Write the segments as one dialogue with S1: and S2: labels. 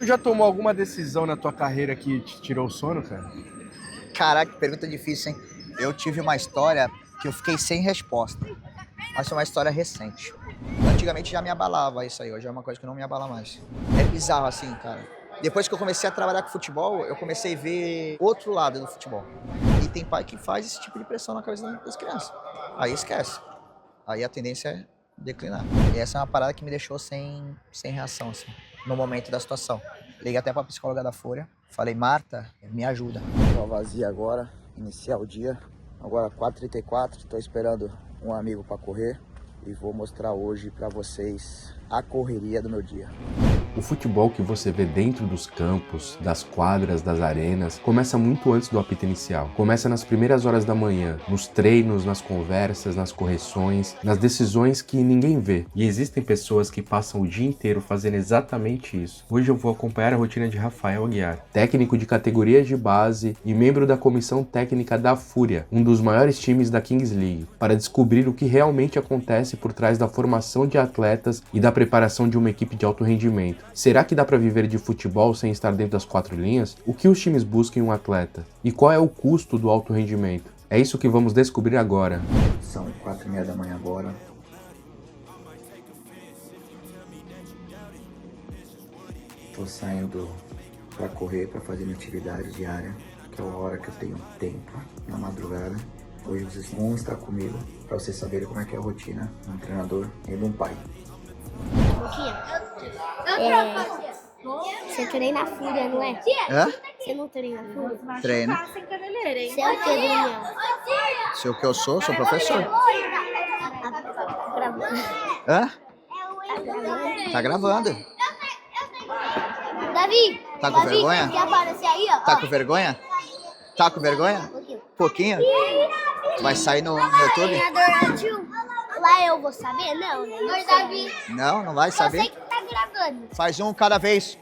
S1: já tomou alguma decisão na tua carreira que te tirou o sono, cara?
S2: Caraca, que pergunta difícil, hein? Eu tive uma história que eu fiquei sem resposta, mas foi uma história recente. Antigamente já me abalava isso aí, hoje é uma coisa que não me abala mais. É bizarro assim, cara. Depois que eu comecei a trabalhar com futebol, eu comecei a ver outro lado do futebol. E tem pai que faz esse tipo de pressão na cabeça das crianças. Aí esquece. Aí a tendência é declinar. E essa é uma parada que me deixou sem reação, assim, no momento da situação. Liguei até pra psicóloga da Folha, falei, Marta, me ajuda. Tô vazia agora, iniciar o dia. Agora 4h34, tô esperando um amigo pra correr e vou mostrar hoje pra vocês a correria do meu dia.
S3: O futebol que você vê dentro dos campos, das quadras, das arenas, começa muito antes do apito inicial. Começa nas primeiras horas da manhã, nos treinos, nas conversas, nas correções, nas decisões que ninguém vê. E existem pessoas que passam o dia inteiro fazendo exatamente isso. Hoje eu vou acompanhar a rotina de Rafael Aguiar, técnico de categorias de base e membro da comissão técnica da Fúria, um dos maiores times da Kings League, para descobrir o que realmente acontece por trás da formação de atletas e da preparação de uma equipe de alto rendimento. Será que dá para viver de futebol sem estar dentro das quatro linhas? O que os times buscam em um atleta? E qual é o custo do alto rendimento? É isso que vamos descobrir agora.
S2: São 4h30 da manhã agora. Tô saindo para correr, para fazer minha atividade diária, que é a hora que eu tenho tempo na madrugada. Hoje vocês vão estar comigo para vocês saberem como é que é a rotina de um treinador e de um pai.
S4: Você treina a Fúria, não é?
S2: Hã?
S4: Você não treina a Fúria?
S2: Treino.
S4: Você é o que, Daniel?
S2: Se o que eu sou professor.
S4: Tá gravando.
S2: Hã?
S4: Tá gravando.
S2: Tá gravando.
S4: Davi!
S2: Tá com vergonha?
S4: Quer aparecer aí, ó?
S2: Tá com vergonha? Tá com vergonha? Pouquinho? Vai sair no YouTube?
S4: Lá eu vou saber? Não, né? Oi, Davi.
S2: Não vai
S4: Eu sei
S2: saber.
S4: que tá gravando.
S2: Faz um cada vez.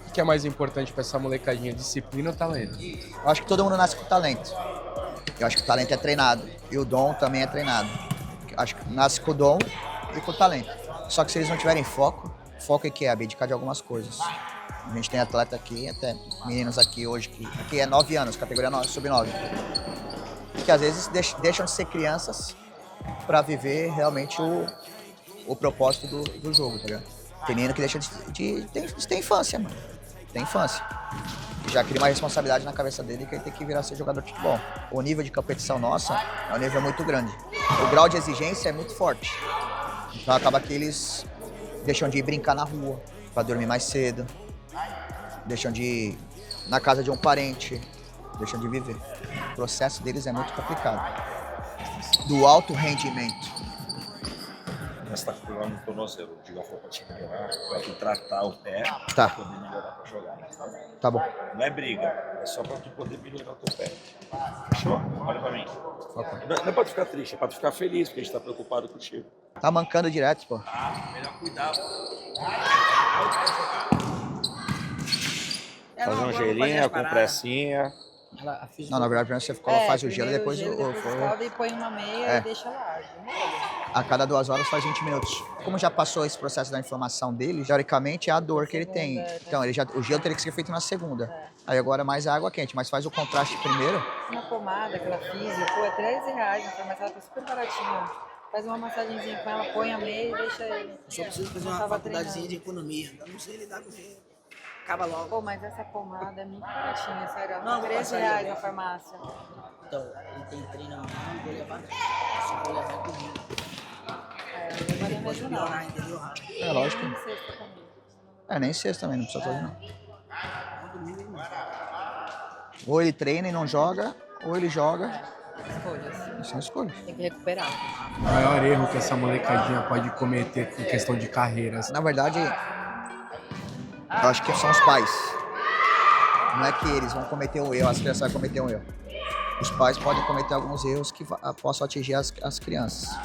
S1: O que é mais importante pra essa molecadinha, disciplina ou talento?
S2: Eu acho que todo mundo nasce com talento. Eu acho que o talento é treinado. E o dom também é treinado. Eu acho que nasce com o dom e com o talento. Só que se eles não tiverem foco é que é abdicar de algumas coisas. A gente tem atleta aqui, até meninos aqui hoje, que aqui é 9 anos, categoria sub-9. Que às vezes deixam de ser crianças para viver realmente o propósito do jogo, tá ligado? Tem menino que deixa de ter infância, mano. Tem infância. Já cria uma responsabilidade na cabeça dele que ele tem que virar ser jogador de futebol. O nível de competição nossa é um nível muito grande. O grau de exigência é muito forte. Então acaba que eles deixam de ir brincar na rua para dormir mais cedo. Deixam de ir na casa de um parente. Deixam de viver. O processo deles é muito complicado. Do alto rendimento.
S5: Mas tá com no tornozelo, o Digão falou pra te melhorar, vai te tratar o pé
S2: Tá.
S5: pra poder melhorar pra jogar.
S2: Tá bom.
S5: Não é briga, é só pra tu poder melhorar o teu pé. Fechou? Olha pra mim. Não é pra tu ficar triste, é pra tu ficar feliz, porque a gente tá preocupado contigo.
S2: Tá mancando direto, pô.
S5: Melhor cuidar. Fazer um gelinho, com pressinha.
S2: Não, na verdade, primeiro você faz o gelo e depois
S6: e põe uma meia e deixa lá.
S2: a cada 2 horas faz 20 minutos. Como já passou esse processo da inflamação dele, teoricamente é a dor que ele tem. Então, o gelo teria que ser feito na segunda. Aí agora mais a água quente, mas faz o contraste primeiro.
S6: Uma pomada que ela física, pô, é R$13, mas ela tá super baratinha. Faz uma massagenzinha com ela, põe a meia e deixa ele.
S7: Só preciso fazer uma faculdadezinha de economia. Eu não sei lidar com isso. Acaba logo.
S6: Pô, mas essa pomada é muito baratinha, sério. Ela
S7: Não,
S6: tá
S7: vou passar
S6: R$13
S7: ali.
S6: na farmácia.
S7: Então, ele tem treino amanhã, eu vou levar. Só vou levar comigo.
S6: Eu levaria
S7: Pode
S6: mesmo
S7: melhorar,
S6: não.
S7: entendeu?
S2: É lógico.
S6: Nem sexta comigo.
S2: Nem sexta também, não precisa fazer não.
S7: No domingo ele não joga.
S2: Ou ele treina e não joga, ou ele joga.
S6: Escolhas.
S2: São escolhas.
S6: Tem que recuperar.
S1: O maior erro que essa molecadinha pode cometer em questão de carreiras.
S2: Na verdade, eu acho que são os pais. Não é que eles vão cometer um erro, as crianças vão cometer um erro. Os pais podem cometer alguns erros que possam atingir as crianças.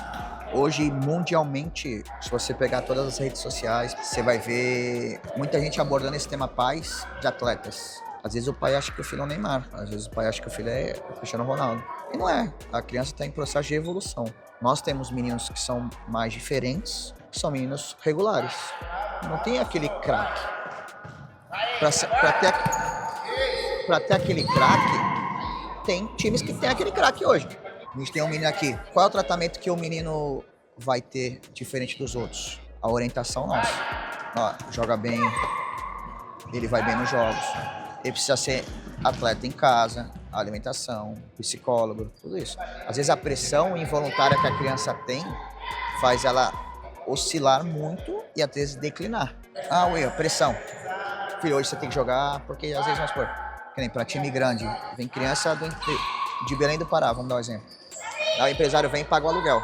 S2: Hoje, mundialmente, se você pegar todas as redes sociais, você vai ver muita gente abordando esse tema pais de atletas. Às vezes o pai acha que o filho é o Neymar, às vezes o pai acha que o filho é o Cristiano Ronaldo. E não é. A criança está em processo de evolução. Nós temos meninos que são mais diferentes, que são meninos regulares. Não tem aquele craque. Pra ter aquele craque, tem times que tem aquele craque hoje. A gente tem um menino aqui. Qual é o tratamento que o menino vai ter diferente dos outros? A orientação nossa. Ó, joga bem, ele vai bem nos jogos. Ele precisa ser atleta em casa, alimentação, psicólogo, tudo isso. Às vezes a pressão involuntária que a criança tem faz ela oscilar muito e às vezes declinar. Ah, ué, pressão. Filho, hoje você tem que jogar, porque às vezes, vamos supor, que nem pra time grande, vem criança de Belém do Pará, vamos dar um exemplo. Aí o empresário vem e paga o aluguel.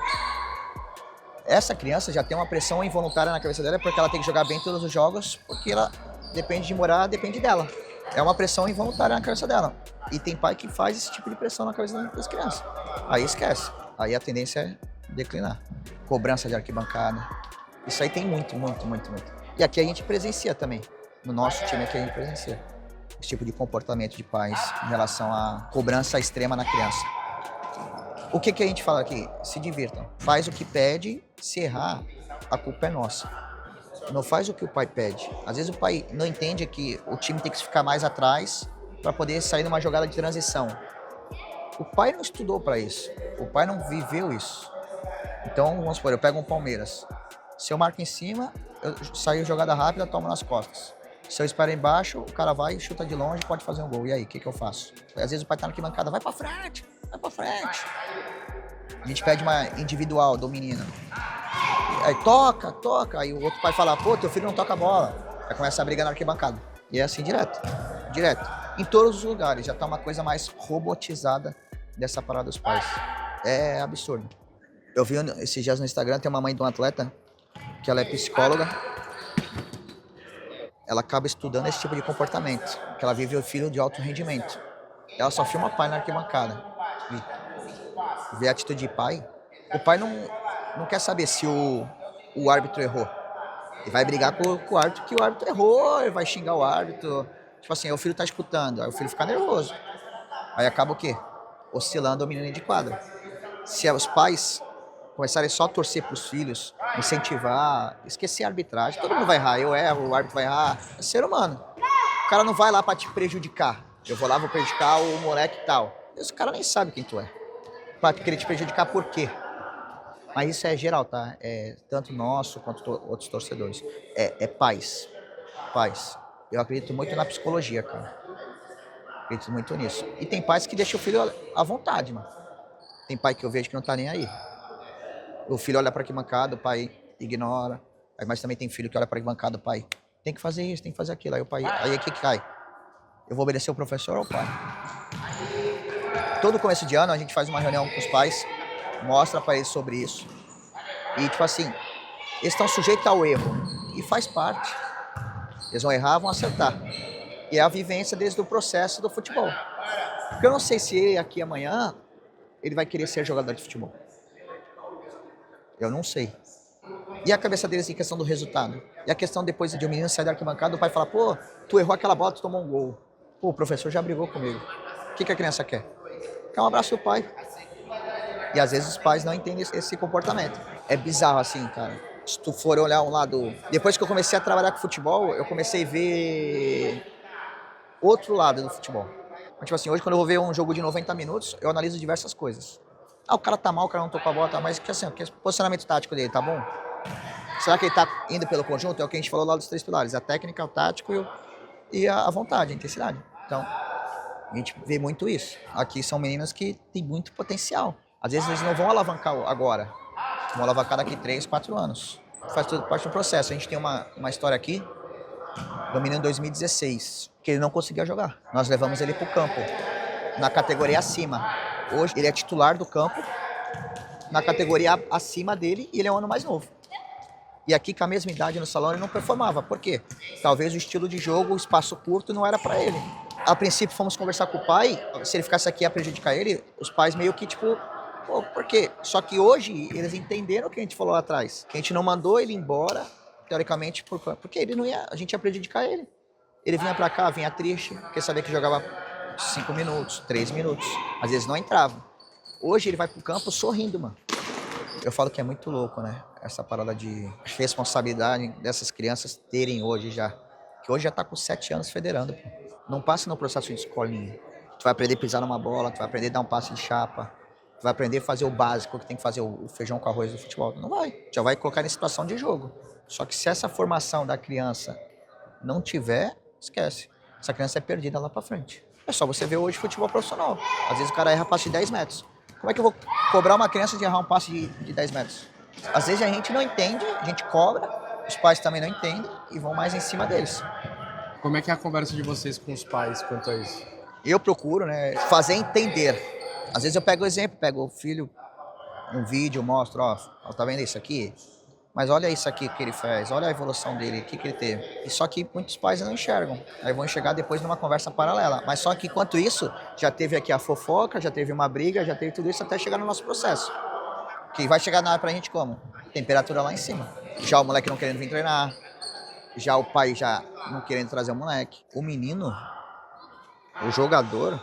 S2: Essa criança já tem uma pressão involuntária na cabeça dela porque ela tem que jogar bem todos os jogos, porque ela depende de morar, depende dela. É uma pressão involuntária na cabeça dela. E tem pai que faz esse tipo de pressão na cabeça das crianças. Aí esquece. Aí a tendência é declinar. Cobrança de arquibancada. Isso aí tem muito. E aqui a gente presencia também. No nosso time aqui a gente presencia esse tipo de comportamento de pais em relação à cobrança extrema na criança. O que a gente fala aqui? Se divirtam. Faz o que pede, se errar, a culpa é nossa. Não faz o que o pai pede. Às vezes o pai não entende que o time tem que ficar mais atrás para poder sair numa jogada de transição. O pai não estudou para isso. O pai não viveu isso. Então, vamos supor, eu pego um Palmeiras. Se eu marco em cima, eu saio jogada rápida, tomo nas costas. Se eu espero embaixo, o cara vai, chuta de longe, pode fazer um gol. E aí, o que eu faço? Às vezes o pai tá na arquibancada, vai pra frente. A gente pede uma individual do menino. Aí toca. Aí o outro pai fala, pô, teu filho não toca a bola. Aí começa a brigar na arquibancada. E é assim direto. Em todos os lugares, já tá uma coisa mais robotizada dessa parada dos pais. É absurdo. Eu vi esses dias no Instagram, tem uma mãe de um atleta, que ela é psicóloga. Ela acaba estudando esse tipo de comportamento, que ela vive o filho de alto rendimento. Ela só filma pai na arquibancada. E vê a atitude de pai. O pai não quer saber se o árbitro errou. Ele vai brigar com o árbitro, que o árbitro errou, ele vai xingar o árbitro. Tipo assim, aí o filho tá escutando, aí o filho fica nervoso. Aí acaba o quê? Oscilando o menino de quadra. Se os pais começarem só a torcer pros filhos, incentivar, esquecer a arbitragem, todo mundo vai errar, eu erro, o árbitro vai errar, é ser humano. O cara não vai lá pra te prejudicar. Eu vou lá, vou prejudicar o moleque e tal. Esse cara nem sabe quem tu é. Pra querer te prejudicar por quê? Mas isso é geral, tá? É tanto nosso quanto outros torcedores. É pais. Eu acredito muito na psicologia, cara. Acredito muito nisso. E tem pais que deixam o filho à vontade, mano. Tem pai que eu vejo que não tá nem aí. O filho olha pra arquibancada, o pai ignora. Mas também tem filho que olha pra arquibancada, o pai tem que fazer isso, tem que fazer aquilo. Aí o pai, aí o que cai? Eu vou obedecer o professor ou o pai? Todo começo de ano a gente faz uma reunião com os pais, mostra pra eles sobre isso. E tipo assim, eles estão sujeitos ao erro. E faz parte. Eles vão errar, vão acertar. E é a vivência deles do processo do futebol. Porque eu não sei se ele aqui amanhã, ele vai querer ser jogador de futebol. Eu não sei. E a cabeça deles em questão do resultado? E a questão depois de um menino sair da arquibancada, o pai fala, pô, tu errou aquela bola, tu tomou um gol. Pô, o professor já brigou comigo. O que a criança quer? Quer um abraço do pai. E às vezes os pais não entendem esse comportamento. É bizarro assim, cara. Se tu for olhar um lado... Depois que eu comecei a trabalhar com futebol, eu comecei a ver outro lado do futebol. Tipo assim, hoje quando eu vou ver um jogo de 90 minutos, eu analiso diversas coisas. Ah, o cara tá mal, o cara não tocou a bola, tá, mas assim, o posicionamento tático dele tá bom? Será que ele tá indo pelo conjunto? É o que a gente falou lá dos 3 pilares, a técnica, o tático e a vontade, a intensidade. Então, a gente vê muito isso. Aqui são meninas que têm muito potencial. Às vezes eles não vão alavancar agora, vão alavancar daqui 3, 4 anos. Faz tudo parte do processo. A gente tem uma história aqui do menino em 2016, que ele não conseguia jogar. Nós levamos ele pro campo, na categoria acima. Hoje ele é titular do campo, na categoria acima dele, e ele é um ano mais novo. E aqui, com a mesma idade no salão, ele não performava. Por quê? Talvez o estilo de jogo, o espaço curto, não era para ele. A princípio, fomos conversar com o pai, se ele ficasse aqui a prejudicar ele, os pais meio que, tipo, pô, por quê? Só que hoje, eles entenderam o que a gente falou lá atrás. Que a gente não mandou ele embora, teoricamente, porque ele não ia, a gente ia prejudicar ele. Ele vinha pra cá, vinha triste, porque sabia que jogava 5 minutos, 3 minutos. Às vezes não entrava. Hoje ele vai pro campo sorrindo, mano. Eu falo que é muito louco, né? Essa parada de responsabilidade dessas crianças terem hoje já. Que hoje já tá com 7 anos federando, pô. Não passa no processo de escolinha. Tu vai aprender a pisar numa bola, tu vai aprender a dar um passe de chapa, tu vai aprender a fazer o básico, que tem que fazer o feijão com arroz do futebol. Não vai. Já vai colocar em situação de jogo. Só que se essa formação da criança não tiver, esquece. Essa criança é perdida lá pra frente. É só você ver hoje futebol profissional. Às vezes o cara erra passe de 10 metros. Como é que eu vou cobrar uma criança de errar um passe de 10 metros? Às vezes a gente não entende, a gente cobra, os pais também não entendem e vão mais em cima deles.
S1: Como é que é a conversa de vocês com os pais quanto a isso?
S2: Eu procuro, né, fazer entender. Às vezes eu pego o exemplo, pego o filho, um vídeo, mostro, ó, tá vendo isso aqui? Mas olha isso aqui que ele fez, olha a evolução dele, o que ele teve. E só que muitos pais não enxergam. Aí vão enxergar depois numa conversa paralela. Mas só que enquanto isso, já teve aqui a fofoca, já teve uma briga, já teve tudo isso até chegar no nosso processo. Que vai chegar na hora pra gente como? Temperatura lá em cima. Já o moleque não querendo vir treinar, já o pai já não querendo trazer o moleque. O menino, o jogador,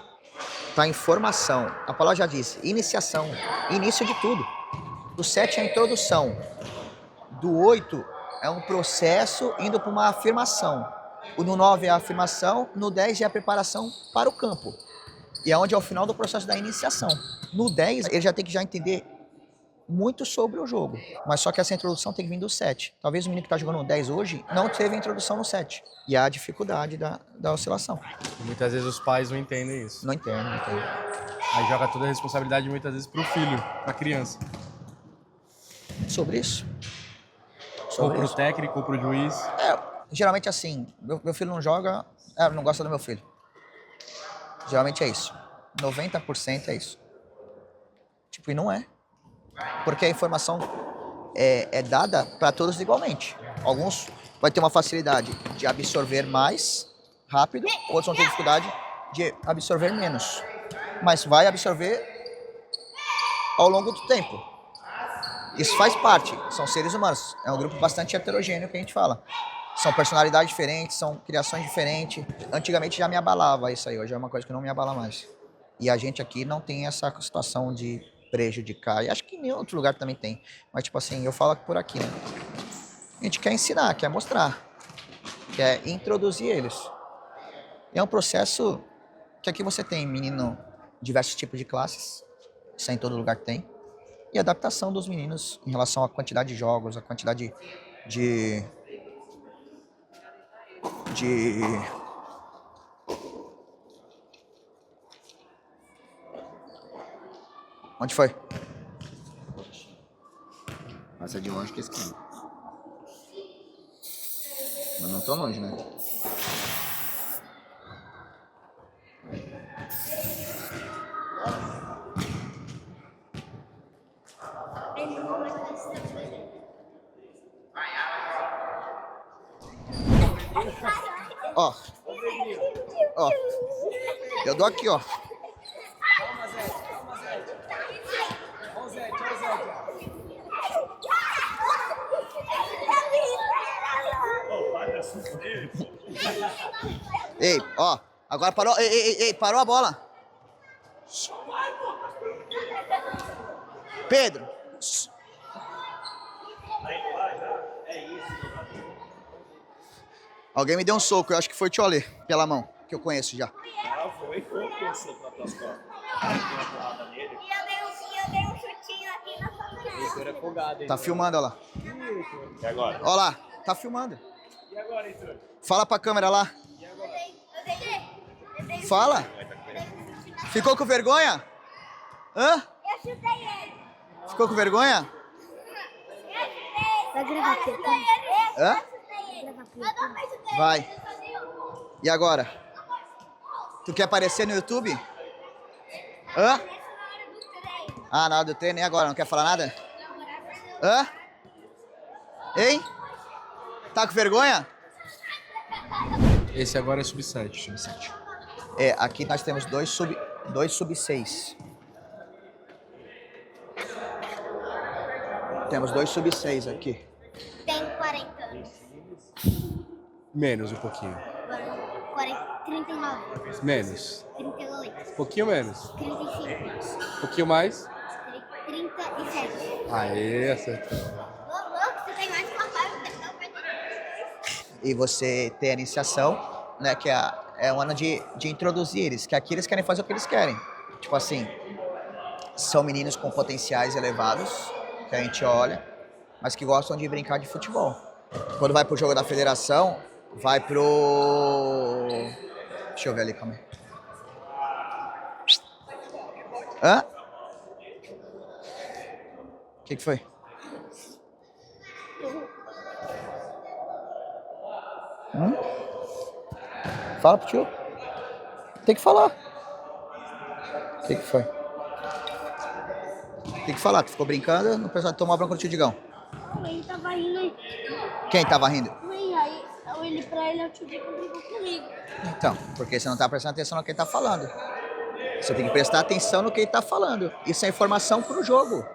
S2: tá em formação. A palavra já disse, iniciação, início de tudo. O 7 é a introdução. Do 8 é um processo indo para uma afirmação. O no 9 é a afirmação, no 10 é a preparação para o campo. E é onde é o final do processo da iniciação. No 10, ele já tem que já entender muito sobre o jogo. Mas só que essa introdução tem que vir do 7. Talvez o menino que está jogando no 10 hoje não teve a introdução no 7. E há a dificuldade da oscilação.
S1: Muitas vezes os pais não entendem isso.
S2: Não entendo, não entendo.
S1: Aí joga toda a responsabilidade muitas vezes pro filho, pra criança.
S2: Sobre isso.
S1: Ou pro técnico, ou pro juiz.
S2: Geralmente assim, meu filho não joga, não gosta do meu filho. Geralmente é isso. 90% é isso. Tipo, e não é. Porque a informação é dada para todos igualmente. Alguns vai ter uma facilidade de absorver mais rápido, outros vão ter dificuldade de absorver menos. Mas vai absorver ao longo do tempo. Isso faz parte, são seres humanos. É um grupo bastante heterogêneo que a gente fala. São personalidades diferentes, são criações diferentes. Antigamente já me abalava isso aí, hoje é uma coisa que não me abala mais. E a gente aqui não tem essa situação de prejudicar. E acho que em nenhum outro lugar também tem. Mas tipo assim, eu falo por aqui, né? A gente quer ensinar, quer mostrar, quer introduzir eles. E é um processo que aqui você tem menino, diversos tipos de classes, isso é em todo lugar que tem. E a adaptação dos meninos em relação à quantidade de jogos, a quantidade de Onde foi? Passa de longe que é esquina. Mas não tão longe, né? Ó. Ó. Eu dou aqui, ó. Ei, ó. Agora parou. Ei, parou a bola. Pedro. Alguém me deu um soco, eu acho que foi o Tcholê, pela mão, que eu conheço já.
S5: Ah, foi um soco na tua costas. Deu uma porrada nele.
S4: E eu dei um chutinho aqui na sua cara.
S2: Tá filmando, ó lá.
S5: E agora?
S2: Ó lá, tá filmando.
S5: E agora, Heitor?
S2: Fala pra câmera lá.
S4: Eu dei
S2: Fala. Ficou com vergonha? Hã?
S4: Eu chutei ele.
S2: Ficou com vergonha?
S4: Vai gravar aqui,
S2: Hã? Vai. E agora? Tu quer aparecer no YouTube? Hã? Ah, na hora do treino. E agora? Não quer falar nada? Hã? Hein? Tá com vergonha?
S1: Esse agora é sub-7. Sub-7.
S2: É, aqui nós temos dois sub-6. Temos 2 sub-6 aqui.
S4: Tenho 40 anos.
S1: Menos um pouquinho.
S4: 39.
S1: Menos.
S4: 38.
S1: Um pouquinho menos.
S4: 35.
S1: Um pouquinho mais.
S4: 37.
S1: Aê, acertou.
S4: Você tem mais uma parte.
S2: E você tem a iniciação, né? Que é um ano de introduzir eles, que aqui eles querem fazer o que eles querem. Tipo assim, são meninos com potenciais elevados, que a gente olha, mas que gostam de brincar de futebol. Quando vai pro jogo da federação, vai pro... Deixa eu ver ali, calma aí. Hã? O que foi? Fala pro tio. Tem que falar. O que foi? Tem que falar, tu ficou brincando, não precisa tomar bronca do tio Digão.
S4: Ele tava rindo aí.
S2: Quem tava rindo?
S4: Aí ele pra ele, o tio Dico brigou comigo.
S2: Então, porque você não tá prestando atenção no que ele tá falando. Você tem que prestar atenção no que ele tá falando. Isso é informação pro jogo.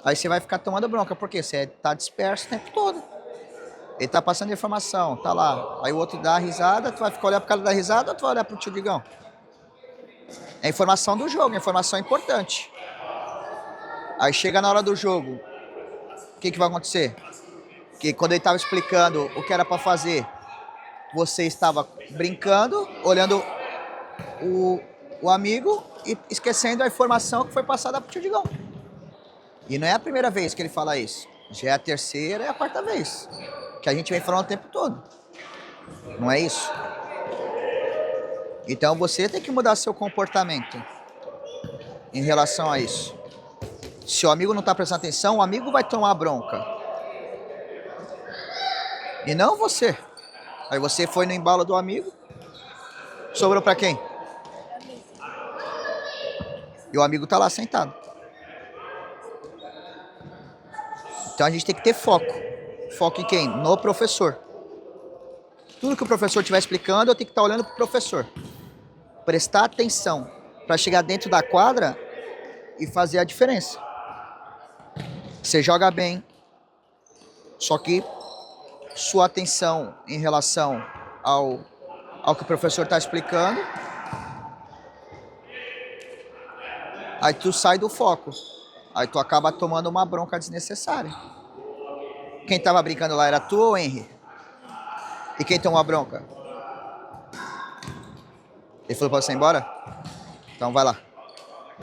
S2: Aí você vai ficar tomando bronca, porque você tá disperso o tempo todo. Ele tá passando informação, tá lá. Aí o outro dá a risada, tu vai ficar olhando pro cara da risada ou tu vai olhar pro tio Digão? É informação do jogo, é informação importante. Aí chega na hora do jogo, o que vai acontecer? Que quando ele tava explicando o que era pra fazer, você estava brincando, olhando o amigo e esquecendo a informação que foi passada pro tio Digão. E não é a primeira vez que ele fala isso. Já é a terceira e a quarta vez. Que a gente vem falando o tempo todo. Não é isso? Então você tem que mudar seu comportamento em relação a isso. Se o amigo não está prestando atenção, o amigo vai tomar bronca. E não você. Aí você foi no embalo do amigo. Sobrou para quem? E o amigo tá lá sentado. Então a gente tem que ter foco. Foco em quem? No professor. Tudo que o professor estiver explicando, eu tenho que estar olhando pro professor. Prestar atenção para chegar dentro da quadra e fazer a diferença. Você joga bem, só que sua atenção em relação ao que o professor está explicando, aí tu sai do foco. Aí tu acaba tomando uma bronca desnecessária. Quem tava brincando lá era tu ou o Henry? E quem tomou a bronca? Ele falou pra você ir embora? Então vai lá.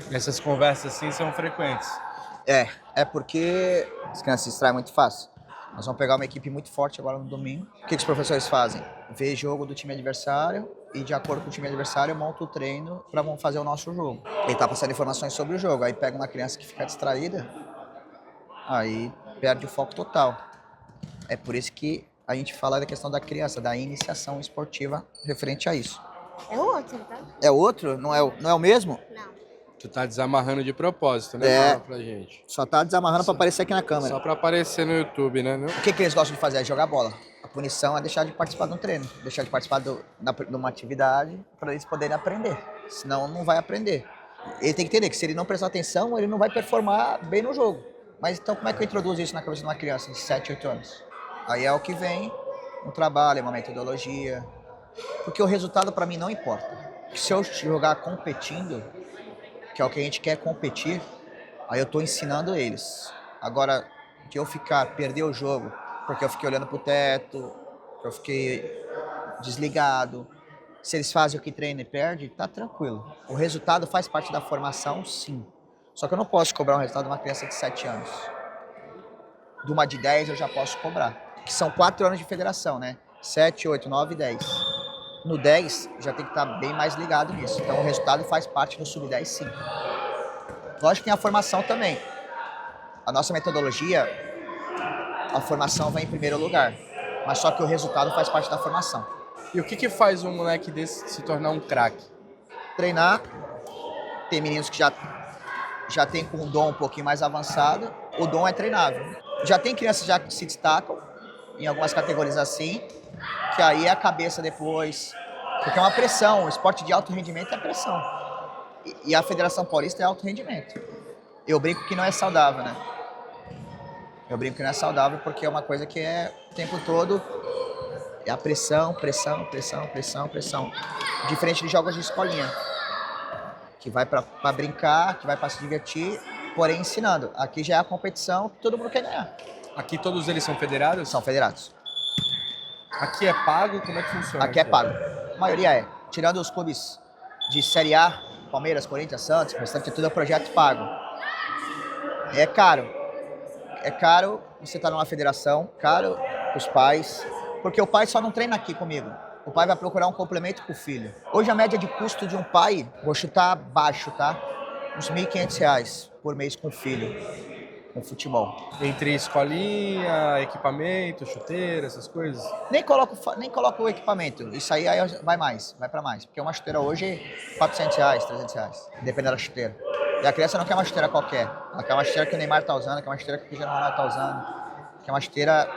S1: Essas conversas assim são frequentes.
S2: É porque as crianças se distraem muito fácil. Nós vamos pegar uma equipe muito forte agora no domingo. O que os professores fazem? Vê jogo do time adversário e de acordo com o time adversário monta o treino para fazer o nosso jogo. Ele tá passando informações sobre o jogo, aí pega uma criança que fica distraída, aí perde o foco total. É por isso que a gente fala da questão da criança, da iniciação esportiva referente a isso.
S4: É o outro, tá?
S2: É outro? Não é o mesmo?
S4: Não.
S1: Tu tá desamarrando de propósito, né?
S2: É.
S1: Fala pra gente.
S2: Só tá desamarrando para aparecer aqui na câmera.
S1: Só pra aparecer no YouTube, né?
S2: O que eles gostam de fazer? É jogar bola. A punição é deixar de participar de um treino, deixar de participar de uma atividade para eles poderem aprender. Senão não vai aprender. Ele tem que entender que se ele não prestar atenção, ele não vai performar bem no jogo. Mas então como é que eu introduzo isso na cabeça de uma criança de 7, 8 anos? Aí é o que vem, um trabalho, uma metodologia. Porque o resultado para mim não importa. Se eu jogar competindo, que é o que a gente quer competir, aí eu tô ensinando eles. Agora, que eu perder o jogo, porque eu fiquei olhando pro teto, eu fiquei desligado, se eles fazem o que treina e perde, tá tranquilo. O resultado faz parte da formação, sim. Só que eu não posso cobrar o resultado de uma criança de 7 anos. De uma de 10 eu já posso cobrar. Que são 4 anos de federação, né? 7, 8, 9 e 10. No 10, já tem que estar bem mais ligado nisso. Então o resultado faz parte do sub-10, sim. Lógico que tem a formação também. A nossa metodologia, a formação vem em primeiro lugar. Mas só que o resultado faz parte da formação.
S1: E o que faz um moleque desse se tornar um craque?
S2: Treinar. Tem meninos que já tem com um dom um pouquinho mais avançado. O dom é treinável. Já tem crianças já que se destacam em algumas categorias assim, que aí é a cabeça depois. Porque é uma pressão. O esporte de alto rendimento é pressão. E a Federação Paulista é alto rendimento. Eu brinco que não é saudável, né? Eu brinco que não é saudável porque é uma coisa que é o tempo todo é a pressão, pressão, pressão, pressão, pressão. Diferente de jogos de escolinha, que vai pra brincar, que vai pra se divertir porém ensinando. Aqui já é a competição que todo mundo quer ganhar.
S1: Aqui todos eles são federados?
S2: São federados.
S1: Aqui é pago? Como é que funciona?
S2: Aqui é pago. A maioria é. Tirando os clubes de Série A, Palmeiras, Corinthians, Santos, o restante é tudo projeto pago. É caro. É caro você estar numa federação, caro os pais, porque o pai só não treina aqui comigo. O pai vai procurar um complemento com o filho. Hoje a média de custo de um pai, vou chutar baixo, tá? Uns R$ 1.500 por mês com o filho, com futebol.
S1: Entre escolinha, equipamento, chuteira, essas coisas?
S2: Nem coloco o equipamento, isso aí vai mais, vai pra mais. Porque uma chuteira hoje é R$400, R$300, dependendo da chuteira. E a criança não quer uma chuteira qualquer, ela quer uma chuteira que o Neymar tá usando, quer uma chuteira que o Cristiano Ronaldo tá usando, quer uma chuteira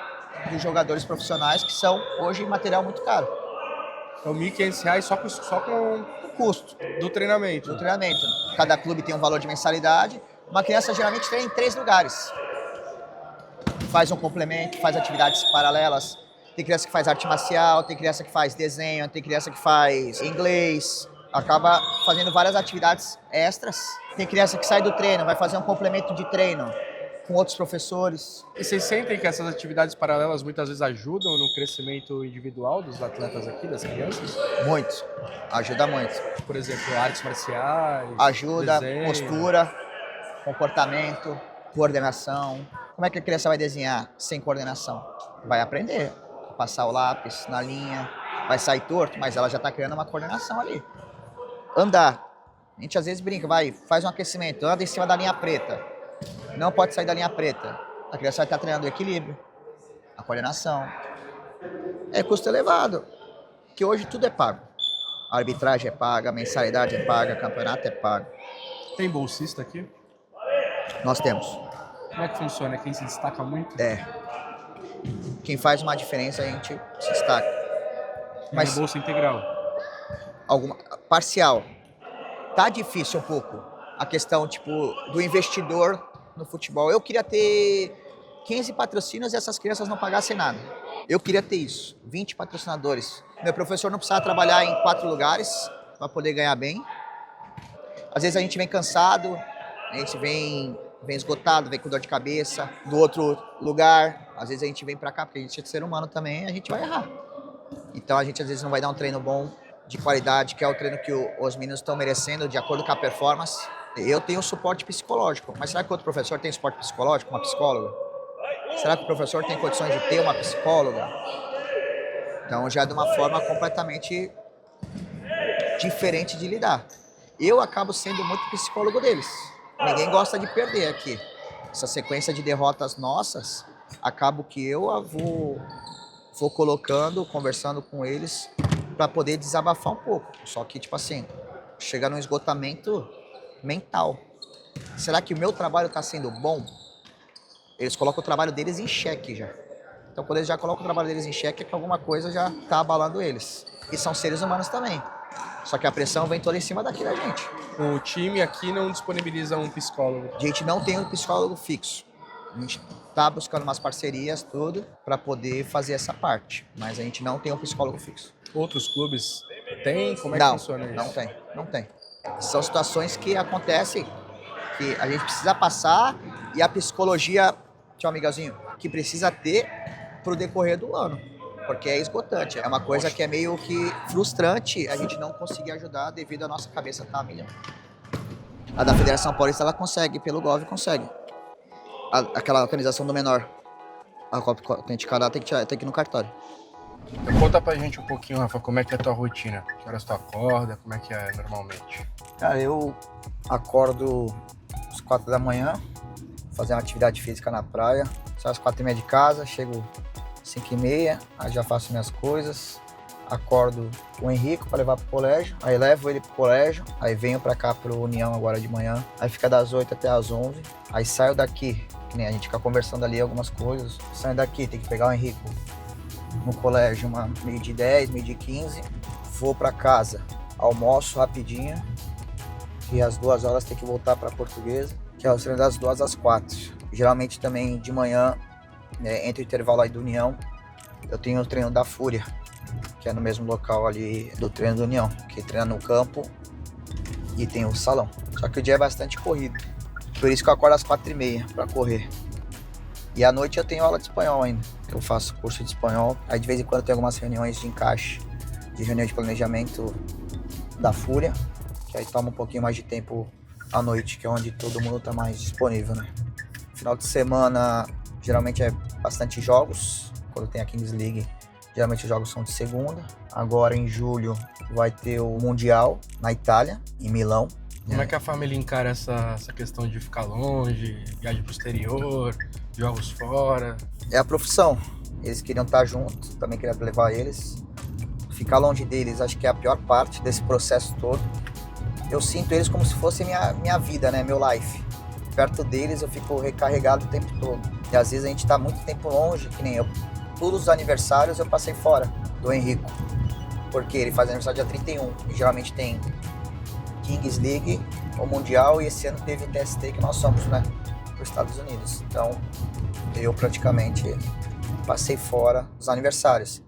S2: dos jogadores profissionais que são hoje material muito caro.
S1: Então R$1.500 só com
S2: O custo
S1: do treinamento.
S2: do treinamento. Cada clube tem um valor de mensalidade. Uma criança geralmente treina em 3 lugares. Faz um complemento, faz atividades paralelas. Tem criança que faz arte marcial, tem criança que faz desenho, tem criança que faz inglês. Acaba fazendo várias atividades extras. Tem criança que sai do treino, vai fazer um complemento de treino com outros professores.
S1: E vocês sentem que essas atividades paralelas muitas vezes ajudam no crescimento individual dos atletas aqui, das crianças?
S2: Muito. Ajuda muito.
S1: Por exemplo, artes marciais,
S2: Ajuda,
S1: desenho.
S2: postura, comportamento, coordenação. Como é que a criança vai desenhar sem coordenação? Vai aprender. Passar o lápis na linha, vai sair torto, mas ela já está criando uma coordenação ali. Andar. A gente às vezes brinca, faz um aquecimento, anda em cima da linha preta. Não pode sair da linha preta. A criança vai estar treinando o equilíbrio, a coordenação. É custo elevado, que hoje tudo é pago. A arbitragem é paga, a mensalidade é paga, o campeonato é pago.
S1: Tem bolsista aqui?
S2: Nós temos.
S1: Como é que funciona? Quem se destaca muito?
S2: É. Quem faz uma diferença a gente se destaca.
S1: Mas
S2: Mas
S1: bolsa integral.
S2: alguma parcial. Tá difícil um pouco a questão do investidor no futebol. Eu queria ter 15 patrocínios e essas crianças não pagassem nada. Eu queria ter isso, 20 patrocinadores. Meu professor não precisava trabalhar em 4 lugares para poder ganhar bem. Às vezes a gente vem cansado, a gente vem esgotado, vem com dor de cabeça, do outro lugar. Às vezes a gente vem para cá, porque a gente é ser humano também, a gente vai errar. Então a gente às vezes não vai dar um treino bom, de qualidade, que é o treino que os meninos estão merecendo, de acordo com a performance. Eu tenho suporte psicológico, mas será que outro professor tem suporte psicológico, uma psicóloga? Será que o professor tem condições de ter uma psicóloga? Então já é de uma forma completamente diferente de lidar. Eu acabo sendo muito psicólogo deles. Ninguém gosta de perder aqui. Essa sequência de derrotas nossas, acabo que eu vou colocando, conversando com eles para poder desabafar um pouco. Só que, chega num esgotamento mental. Será que o meu trabalho está sendo bom? Eles colocam o trabalho deles em xeque já. Então, quando eles já colocam o trabalho deles em xeque, é que alguma coisa já está abalando eles. E são seres humanos também. Só que a pressão vem toda em cima daqui da gente.
S1: O time aqui não disponibiliza um psicólogo.
S2: A gente não tem um psicólogo fixo. A gente está buscando umas parcerias, tudo, para poder fazer essa parte. Mas a gente não tem um psicólogo fixo.
S1: Outros clubes têm? Como é que funciona isso?
S2: Não tem. São situações que acontecem, que a gente precisa passar e a psicologia, tchau, amigazinho, que precisa ter pro decorrer do ano. Porque é esgotante, é uma coisa que é meio que frustrante a gente não conseguir ajudar devido à nossa cabeça estar a milhão. A da Federação Paulista, ela consegue, pelo GOV consegue. Aquela organização do menor, a Copa Autenticada tem que ir no cartório.
S1: Então, conta pra gente um pouquinho, Rafa, como é que é a tua rotina? Que horas tu acorda? Como é que é normalmente?
S2: Cara, eu acordo às 4 da manhã, fazer uma atividade física na praia. Saio às 4h30 de casa, chego às 5h30, aí já faço minhas coisas. Acordo com o Henrique para levar pro colégio, aí levo ele pro colégio, aí venho pra cá pro União agora de manhã, aí fica das 8 até as 11, aí saio daqui, que nem a gente fica conversando ali algumas coisas, saio daqui, tem que pegar o Henrique no colégio, meio de 10, meio de 15, vou pra casa, almoço rapidinho, e às 2 horas tem que voltar pra Portuguesa, que é o treino das 2 às 4. Geralmente também de manhã, entre o intervalo aí do União, eu tenho o treino da Fúria, que é no mesmo local ali do treino do União, que treina no campo e tem o salão. Só que o dia é bastante corrido. Por isso que eu acordo às 4h30 pra correr. E à noite eu tenho aula de espanhol ainda, que eu faço curso de espanhol. Aí de vez em quando eu tenho algumas reuniões de encaixe, de reunião de planejamento da Fúria, que aí toma um pouquinho mais de tempo à noite, que é onde todo mundo tá mais disponível, né? Final de semana, geralmente é bastante jogos. Quando tem a Kings League, geralmente os jogos são de segunda. Agora em julho vai ter o Mundial na Itália, em Milão.
S1: Como é que a família encara essa questão de ficar longe, viagem pro exterior, jogos fora?
S2: É a profissão. Eles queriam estar juntos, também queria levar eles. Ficar longe deles, acho que é a pior parte desse processo todo. Eu sinto eles como se fosse minha vida, né? Meu life. Perto deles eu fico recarregado o tempo todo. E às vezes a gente tá muito tempo longe, que nem eu. Todos os aniversários eu passei fora do Henrico. Porque ele faz aniversário dia 31. E geralmente tem Kings League, o Mundial, e esse ano teve o TST que nós somos, né? Para os Estados Unidos. Então eu praticamente passei fora dos aniversários.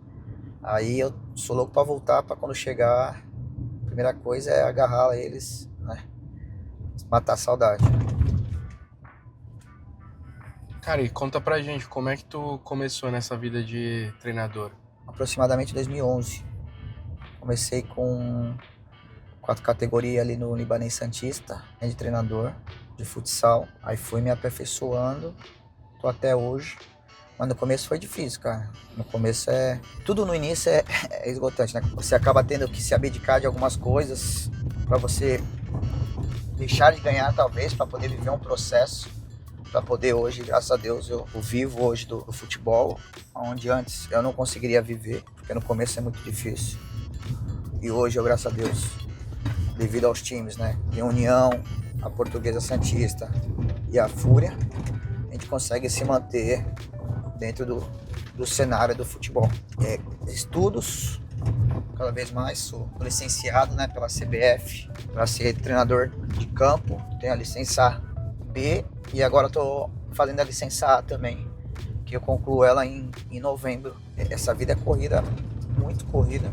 S2: Aí eu sou louco para voltar, para quando chegar, a primeira coisa é agarrar eles, né? Matar a saudade.
S1: Cara, e conta pra gente, como é que tu começou nessa vida de treinador?
S2: Aproximadamente 2011. Comecei com 4 categorias ali no Libanês Santista, de treinador de futsal. Aí fui me aperfeiçoando, tô até hoje. Mas no começo foi difícil, cara. No começo tudo no início é esgotante, né? Você acaba tendo que se abdicar de algumas coisas pra você deixar de ganhar, talvez, pra poder viver um processo. Pra poder hoje, graças a Deus, eu vivo hoje do futebol, onde antes eu não conseguiria viver, porque no começo é muito difícil. E hoje eu, graças a Deus, devido aos times, né? Tem a União, a Portuguesa Santista e a Fúria, a gente consegue se manter dentro do cenário do futebol. Estudos, cada vez mais, sou licenciado, né, pela CBF para ser treinador de campo, tenho a licença B e agora estou fazendo a licença A também, que eu concluo ela em novembro. Essa vida é corrida, muito corrida,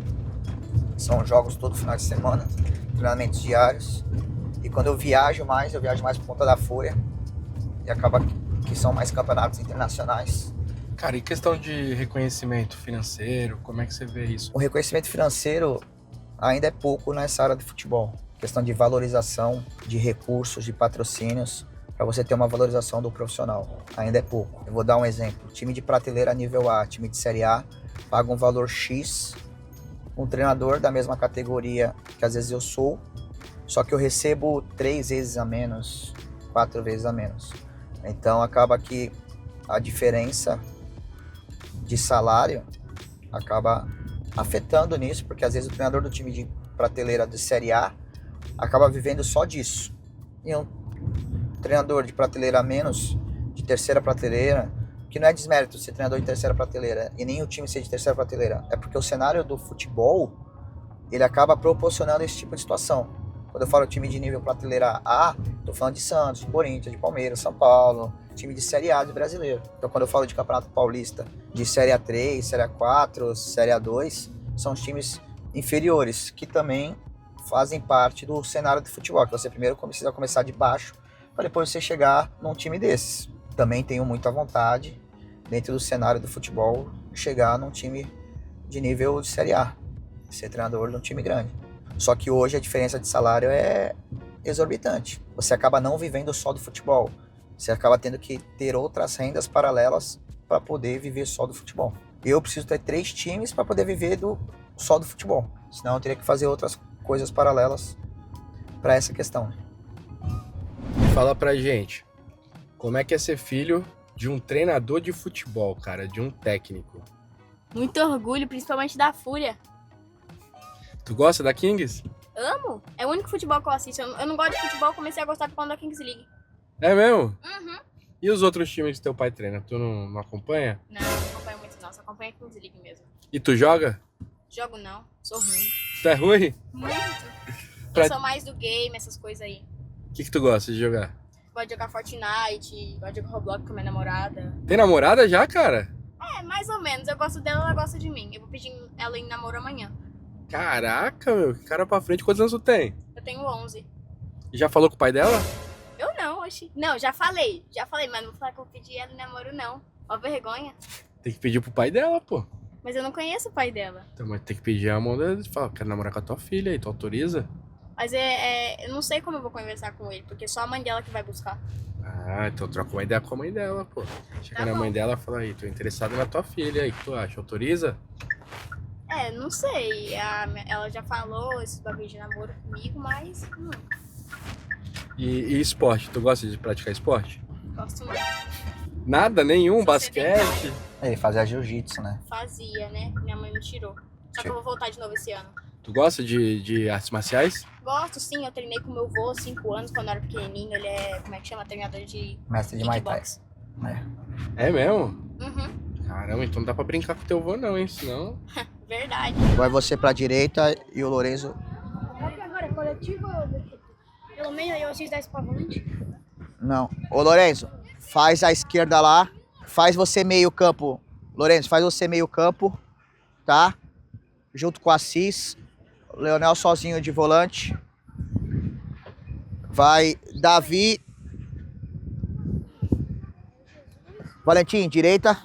S2: são jogos todo final de semana, treinamentos diários, e quando eu viajo mais por conta da Fúria, e acaba que são mais campeonatos internacionais.
S1: Cara, e questão de reconhecimento financeiro, como é que você vê isso?
S2: O reconhecimento financeiro ainda é pouco nessa área de futebol. Questão de valorização de recursos, de patrocínios, para você ter uma valorização do profissional. Ainda é pouco. Eu vou dar um exemplo. Time de prateleira nível A, time de Série A, paga um valor X. Um treinador da mesma categoria que às vezes eu sou, só que eu recebo 3 vezes a menos, 4 vezes a menos. Então acaba que a diferença de salário acaba afetando nisso, porque às vezes o treinador do time de prateleira de Série A acaba vivendo só disso. E um treinador de prateleira a menos, de terceira prateleira, que não é desmérito ser treinador de terceira prateleira e nem o time ser de terceira prateleira, é porque o cenário do futebol, ele acaba proporcionando esse tipo de situação. Quando eu falo time de nível prateleira A, tô falando de Santos, de Corinthians, de Palmeiras, São Paulo, time de Série A de brasileiro. Então quando eu falo de Campeonato Paulista, de Série A3, Série A4, Série A2, são os times inferiores, que também fazem parte do cenário do futebol, que você primeiro precisa começar de baixo, para depois você chegar num time desses. Também tenho muita vontade, dentro do cenário do futebol, chegar num time de nível de Série A, ser treinador de um time grande. Só que hoje a diferença de salário é exorbitante. Você acaba não vivendo só do futebol. Você acaba tendo que ter outras rendas paralelas para poder viver só do futebol. Eu preciso ter 3 times para poder viver só do futebol. Senão eu teria que fazer outras coisas paralelas para essa questão.
S1: Fala pra gente, como é que é ser filho de um treinador de futebol, cara, de um técnico?
S4: Muito orgulho, principalmente da Fúria.
S1: Tu gosta da Kings?
S4: Amo. É o único futebol que eu assisto. Eu não gosto de futebol, comecei a gostar quando da Kings League.
S1: É mesmo?
S4: Uhum.
S1: E os outros times que teu pai treina, tu não acompanha?
S4: Não, não acompanho muito não, só acompanho a Kings League mesmo.
S1: E tu joga?
S4: Jogo não, sou ruim.
S1: Tu é ruim?
S4: Muito.
S1: Pra-
S4: Eu sou mais do game, essas coisas aí.
S1: O que tu gosta de jogar?
S4: Gosto de jogar Fortnite, gosto de jogar Roblox com a minha namorada.
S1: Tem namorada já, cara?
S4: É, mais ou menos. Eu gosto dela, ela gosta de mim. Eu vou pedir ela em namoro amanhã.
S1: Caraca, meu, que cara pra frente. Quantos anos tu tem?
S4: Eu tenho 11.
S1: Já falou com o pai dela?
S4: Eu não, Oxi. Não, já falei, mas não vou falar que eu pedi ela em namoro, não. Ó, vergonha.
S1: Tem que pedir pro pai dela, pô.
S4: Mas eu não conheço o pai dela.
S1: Então, mas tem que pedir a mão dela e falar, quero namorar com a tua filha aí, tu autoriza?
S4: Mas eu não sei como eu vou conversar com ele, porque só a mãe dela que vai buscar.
S1: Ah, então troca uma ideia com a mãe dela, pô. Chega
S4: Tá
S1: na
S4: bom.
S1: mãe dela e fala aí, tô interessado na tua filha aí, o que tu acha? Autoriza?
S4: Não sei. Ela já falou esse bagulho de namoro comigo, mas
S1: E esporte, tu gosta de praticar esporte?
S4: gosto muito.
S1: Nada, nenhum,
S4: Sou
S1: basquete.
S2: Ele fazia jiu-jitsu, né?
S4: Fazia, né? Minha mãe me tirou. Só que eu vou voltar de novo esse ano.
S1: Tu gosta de artes marciais?
S4: Gosto, sim. Eu treinei com meu avô há 5 anos, quando eu era pequenininho. Ele é, como é que chama? Treinador de
S2: Mestre de Muay Thai.
S4: kickbox.
S1: É mesmo?
S4: Uhum,
S1: Caramba, então não dá pra brincar com teu avô não, hein? Senão...
S4: verdade.
S2: Vai você pra direita e o Lorenzo.
S4: Agora, coletivo pelo meio eu assisto 10 pra volante?
S2: Não. Ô, Lorenzo, faz a esquerda lá. Faz você meio campo. Lorenzo, faz você meio campo, tá? Junto com o Assis. Leonel sozinho de volante. Vai Davi. Valentim, direita.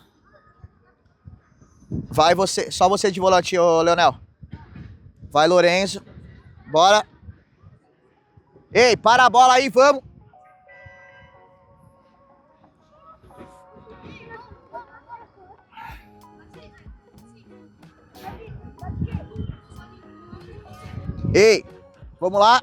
S2: Vai você, só você de volante, ô Leonel. Vai Lorenzo. Bora. Ei, para a bola aí, vamos. Ei, vamos lá.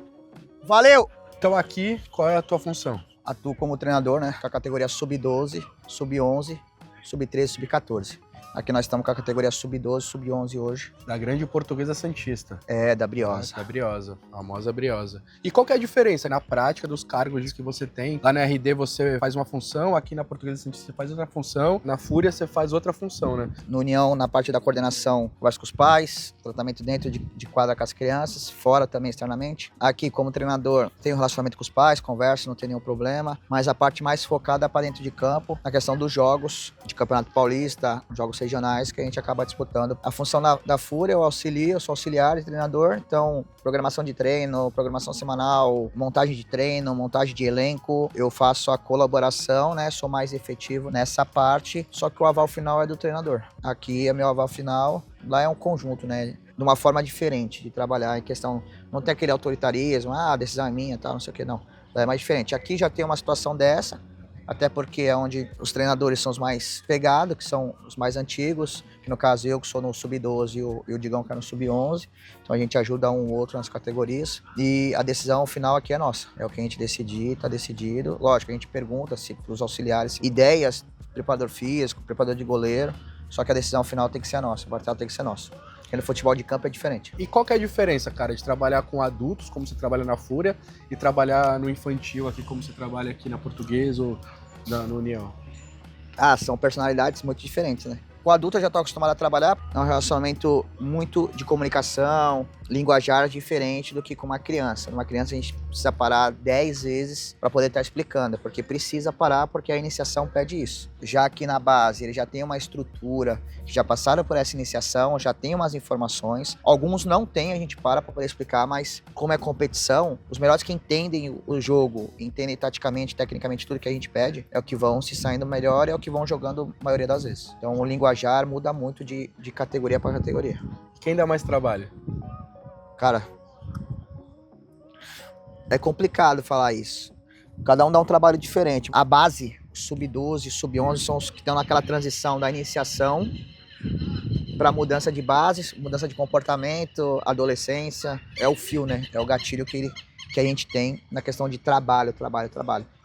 S2: Valeu.
S1: Então aqui, qual é a tua função?
S2: Atuo como treinador, né? Com a categoria sub-12, sub-11, sub-13, sub-14. Aqui nós estamos com a categoria sub-12, sub-11 hoje.
S1: Da Grande Portuguesa Santista.
S2: É, da Briosa.
S1: Da Briosa, a famosa Briosa. E qual que é a diferença na prática dos cargos que você tem? Lá na RD você faz uma função, aqui na Portuguesa Santista você faz outra função, na Fúria você faz outra função, né?
S2: No União, na parte da coordenação, conversa com os pais, tratamento dentro de quadra com as crianças, fora também externamente. Aqui, como treinador, tenho relacionamento com os pais, converso, não tem nenhum problema. Mas a parte mais focada para dentro de campo, na questão dos jogos, de Campeonato Paulista, jogos regionais que a gente acaba disputando. A função da Fúria eu auxilio, eu sou auxiliar de treinador, então programação de treino, programação semanal, montagem de treino, montagem de elenco, eu faço a colaboração, né, sou mais efetivo nessa parte, só que o aval final é do treinador. Aqui é meu aval final, lá é um conjunto, né, de uma forma diferente de trabalhar, em questão, não tem aquele autoritarismo, a decisão é minha, tal, não sei o que, não. Lá é mais diferente. Aqui já tem uma situação dessa, até porque é onde os treinadores são os mais pegados, que são os mais antigos, que no caso eu que sou no sub-12 e o Digão que é no sub-11, então a gente ajuda um ou outro nas categorias, e a decisão final aqui é nossa, é o que a gente decidir, tá decidido. Lógico, a gente pergunta se os auxiliares, ideias, preparador físico, preparador de goleiro, só que a decisão final tem que ser a nossa, o martelo tem que ser nosso. Porque no futebol de campo é diferente.
S1: E qual que é a diferença, cara, de trabalhar com adultos, como você trabalha na Fúria, e trabalhar no infantil aqui, como você trabalha aqui na Portuguesa ou no União?
S2: São personalidades muito diferentes, né? Com o adulto eu já estou acostumado a trabalhar, é um relacionamento muito de comunicação, linguajar diferente do que com uma criança. Numa criança a gente precisa parar 10 vezes para poder estar explicando, porque precisa parar porque a iniciação pede isso. Já aqui na base, ele já tem uma estrutura, já passaram por essa iniciação, já tem umas informações. Alguns não têm, a gente para poder explicar, mas como é competição, os melhores que entendem o jogo, entendem taticamente, tecnicamente tudo que a gente pede, é o que vão se saindo melhor, é o que vão jogando a maioria das vezes. Então o linguajar muda muito de categoria para categoria.
S1: Quem dá mais trabalho?
S2: Cara, é complicado falar isso. Cada um dá um trabalho diferente. A base, sub-12, sub-11, são os que estão naquela transição da iniciação para mudança de base, mudança de comportamento, adolescência. É o fio, né? É o gatilho que a gente tem na questão de trabalho.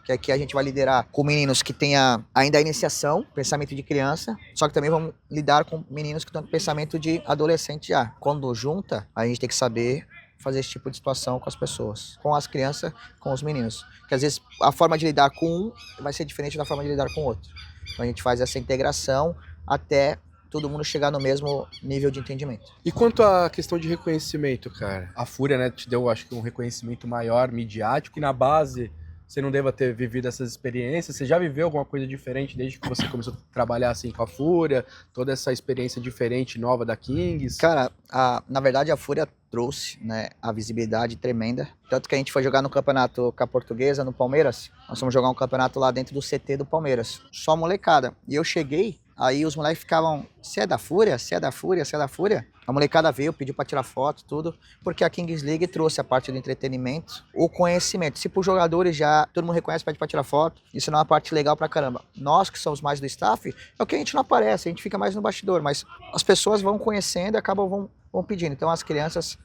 S2: Que aqui a gente vai liderar com meninos que tenham ainda a iniciação, pensamento de criança, só que também vamos lidar com meninos que estão com pensamento de adolescente já. Quando junta, a gente tem que saber fazer esse tipo de situação com as pessoas, com as crianças, com os meninos. Porque às vezes a forma de lidar com um vai ser diferente da forma de lidar com o outro. Então a gente faz essa integração até todo mundo chegar no mesmo nível de entendimento.
S1: E quanto à questão de reconhecimento, cara? A Fúria, né, te deu, acho que um reconhecimento maior, midiático, e na base você não deva ter vivido essas experiências. Você já viveu alguma coisa diferente desde que você começou a trabalhar assim com a Fúria? Toda essa experiência diferente, nova da Kings?
S2: Cara, na verdade a Fúria trouxe, né, a visibilidade tremenda. Tanto que a gente foi jogar no campeonato com a Portuguesa, no Palmeiras. Nós fomos jogar um campeonato lá dentro do CT do Palmeiras. Só molecada. E eu cheguei, aí os moleques ficavam, você é da Fúria? Você é da Fúria? Você é da Fúria? A molecada veio, pediu pra tirar foto, tudo, porque a Kings League trouxe a parte do entretenimento, o conhecimento. Se por jogadores já todo mundo reconhece, pede pra tirar foto, isso não é uma parte legal pra caramba. Nós que somos mais do staff, é o que a gente não aparece, a gente fica mais no bastidor, mas as pessoas vão conhecendo e acabam vão pedindo. Então as crianças,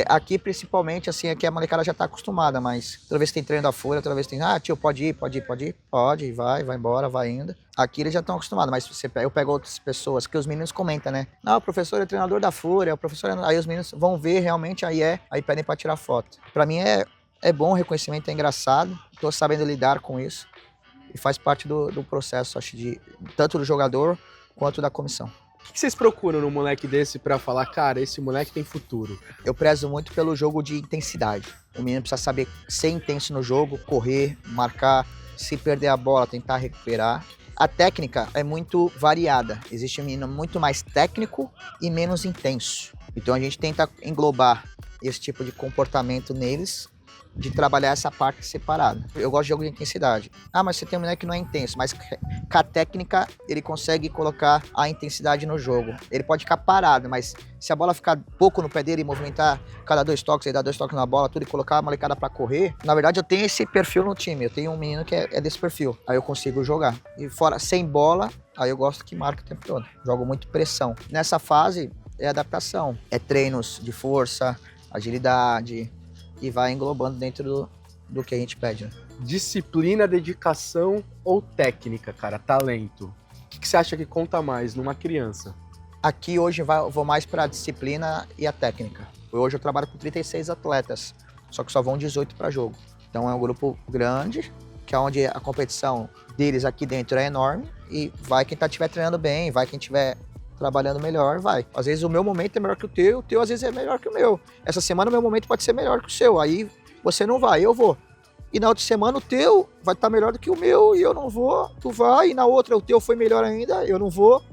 S2: aqui principalmente, assim, aqui a molecada já tá acostumada, mas toda vez que tem treino da Folha, toda vez que tem, tio, pode ir, pode, vai embora, vai indo. Aqui eles já estão acostumados, mas eu pego outras pessoas, que os meninos comentam, né? Não, o professor é treinador da Folha, o professor é... Aí os meninos vão ver realmente, aí pedem pra tirar foto. Pra mim é bom, o reconhecimento é engraçado, tô sabendo lidar com isso, e faz parte do processo, acho, tanto do jogador quanto da comissão.
S1: O que vocês procuram num moleque desse pra falar, cara, esse moleque tem futuro?
S2: Eu prezo muito pelo jogo de intensidade. O menino precisa saber ser intenso no jogo, correr, marcar, se perder a bola, tentar recuperar. A técnica é muito variada. Existe um menino muito mais técnico e menos intenso. Então a gente tenta englobar esse tipo de comportamento neles, de trabalhar essa parte separada. Eu gosto de jogo de intensidade. Mas você tem um moleque que não é intenso, mas com a técnica ele consegue colocar a intensidade no jogo. Ele pode ficar parado, mas se a bola ficar pouco no pé dele e movimentar cada 2 toques, ele dá 2 toques na bola, tudo, e colocar a molecada pra correr, na verdade eu tenho esse perfil no time. Eu tenho um menino que é desse perfil. Aí eu consigo jogar. E fora, sem bola, aí eu gosto que marque o tempo todo. Jogo muito pressão. Nessa fase é adaptação. É treinos de força, agilidade, e vai englobando dentro do que a gente pede, né?
S1: Disciplina, dedicação ou técnica, cara? Talento. O que você acha que conta mais numa criança?
S2: Aqui hoje eu vou mais para a disciplina e a técnica. Hoje eu trabalho com 36 atletas, só que só vão 18 para jogo. Então é um grupo grande, que é onde a competição deles aqui dentro é enorme, e vai quem estiver treinando bem, vai quem estiver trabalhando melhor, vai. Às vezes o meu momento é melhor que o teu às vezes é melhor que o meu. Essa semana o meu momento pode ser melhor que o seu, aí você não vai, eu vou. E na outra semana o teu vai estar melhor do que o meu e eu não vou, tu vai. E na outra o teu foi melhor ainda, eu não vou.